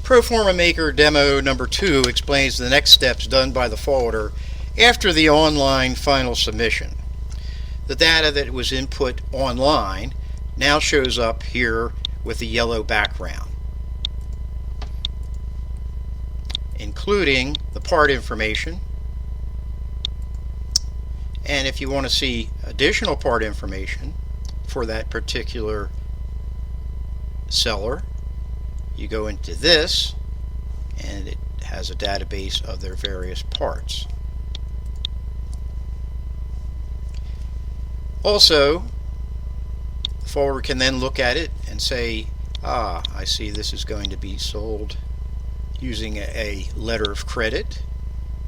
Forma Maker Demo number 2 explains the next steps done by the forwarder after the online final submission. The data that was input online now shows up here with a yellow background, including the part information. And if you want to see additional part information for that particular seller, you go into this, and it has a database of their various parts. Also, the forwarder can then look at it and say, I see this is going to be sold using a letter of credit,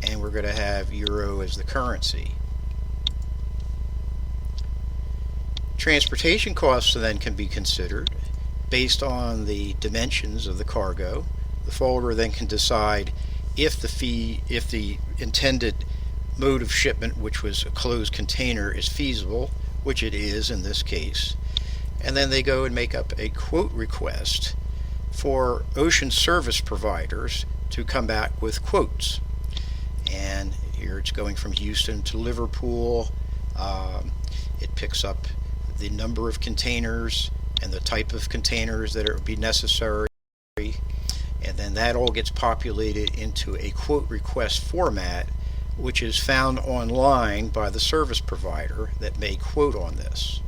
and we're going to have euro as the currency. Transportation costs then can be considered based on the dimensions of the cargo. The forwarder then can decide if the intended mode of shipment, which was a closed container, is feasible, which it is in this case. And then they go and make up a quote request for ocean service providers to come back with quotes. And here it's going from Houston to Liverpool. It picks up the number of containers and the type of containers that would be necessary, and then that all gets populated into a quote request format, which is found online by the service provider that may quote on this.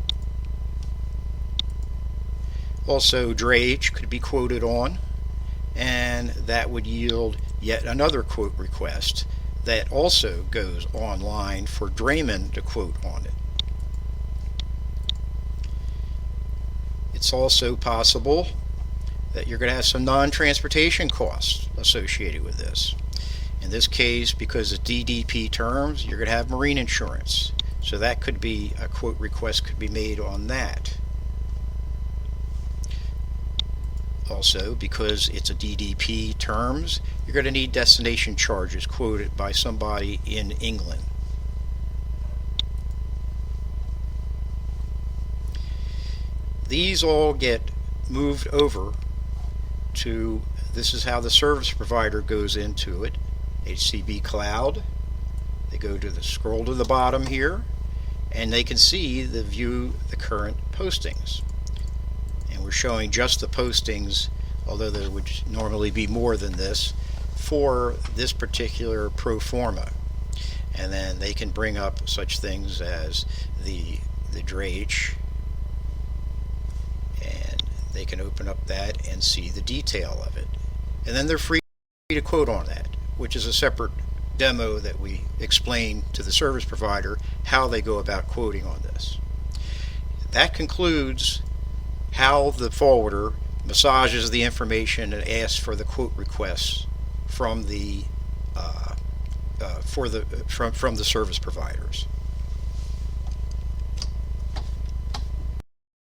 Also, drayage could be quoted on, and that would yield yet another quote request that also goes online for draymen to quote on it. It's also possible that you're going to have some non-transportation costs associated with this. In this case, because of DDP terms, you're going to have marine insurance. So that could be a quote request could be made on that. Also, because it's a DDP terms, you're going to need destination charges quoted by somebody in England. These all get moved over to, this is how the service provider goes into it, HCB Cloud. They go to the scroll to the bottom here, and they can see view the current postings. And we're showing just the postings, although there would normally be more than this, for this particular pro forma. And then they can bring up such things as the drayage, and they can open up that and see the detail of it. And then they're free to quote on that, which is a separate demo that we explain to the service provider how they go about quoting on this. That concludes how the forwarder massages the information and asks for the quote requests from the from the service providers.